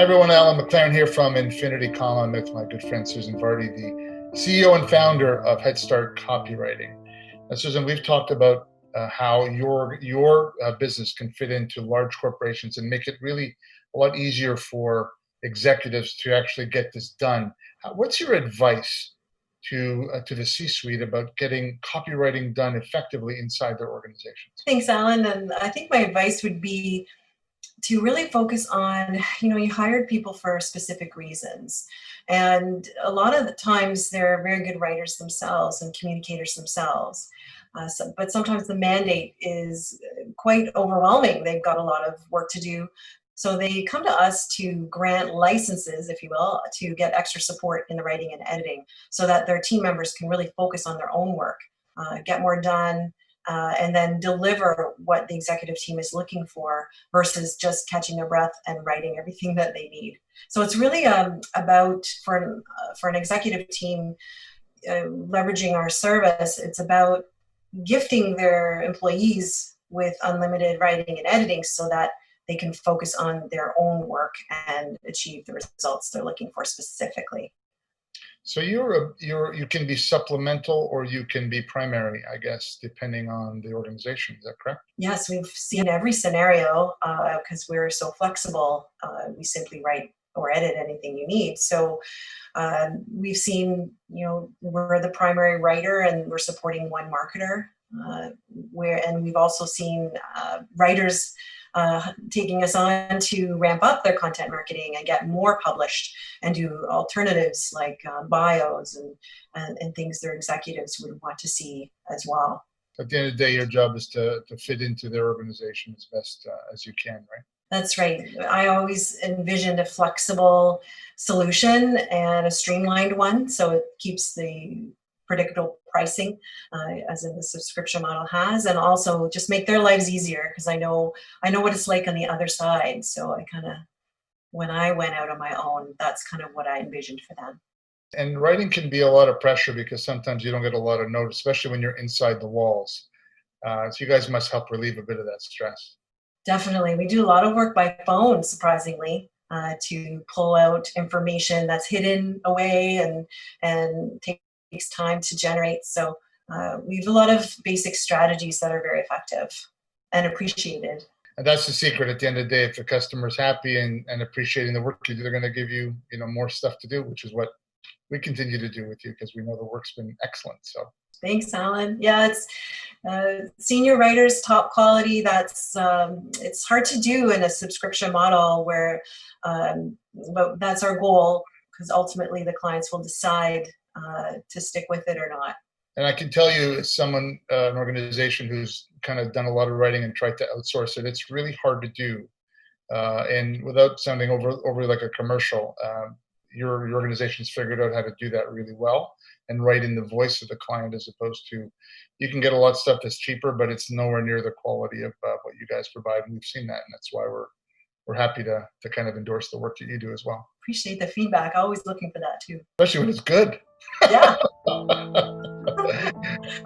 Hi everyone, Alan McLaren here from Infinity Com. I'm with my good friend Susan Vardy, the CEO and founder of HeadStart Copywriting. Susan, we've talked about how your business can fit into large corporations and make it really a lot easier for executives to actually get this done. What's your advice to the C-suite about getting copywriting done effectively inside their organizations? Thanks, Alan. And I think my advice would be to really focus on, you hired people for specific reasons. And a lot of the times they're very good writers themselves and communicators themselves. But sometimes the mandate is quite overwhelming. They've got a lot of work to do. So they come to us to grant licenses, if you will, to get extra support in the writing and editing so that their team members can really focus on their own work, get more done, and then deliver what the executive team is looking for versus just catching their breath and writing everything that they need. So it's really about, for an executive team, leveraging our service, it's about gifting their employees with unlimited writing and editing so that they can focus on their own work and achieve the results they're looking for specifically. So you can be supplemental or you can be primary, I guess, depending on the organization. Is that correct? Yes, we've seen every scenario because we're so flexible. We simply write or edit anything you need. So we've seen, we're the primary writer and we're supporting one marketer. And we've also seen writers taking us on to ramp up their content marketing and get more published and do alternatives like bios and things their executives would want to see as well. At the end of the day, your job is to fit into their organization as best as you can, right? That's right. I always envisioned a flexible solution and a streamlined one, so it keeps the predictable pricing, as in the subscription model has, and also just make their lives easier because I know what it's like on the other side. So when I went out on my own, that's kind of what I envisioned for them. And writing can be a lot of pressure because sometimes you don't get a lot of notice, especially when you're inside the walls. So you guys must help relieve a bit of that stress. Definitely. We do a lot of work by phone, surprisingly, to pull out information that's hidden away and takes time to generate. So we have a lot of basic strategies that are very effective and appreciated. And that's the secret. At the end of the day, if the customer's happy and appreciating the work you do, they're going to give you, more stuff to do, which is what we continue to do with you because we know the work's been excellent. So thanks, Alan. Yeah, it's senior writers, top quality. That's it's hard to do in a subscription model where, but that's our goal because ultimately the clients will decide to stick with it or not. And I can tell you, as someone, an organization who's kind of done a lot of writing and tried to outsource it, it's really hard to do. And without sounding overly like a commercial, your organization's figured out how to do that really well and write in the voice of the client, as opposed to, you can get a lot of stuff that's cheaper, but it's nowhere near the quality of what you guys provide. And we've seen that, and that's why we're happy to kind of endorse the work that you do as well. Appreciate the feedback. Always looking for that too. Especially when it's good. Yeah.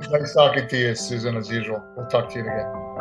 It's nice talking to you, Susan, as usual. We'll talk to you again.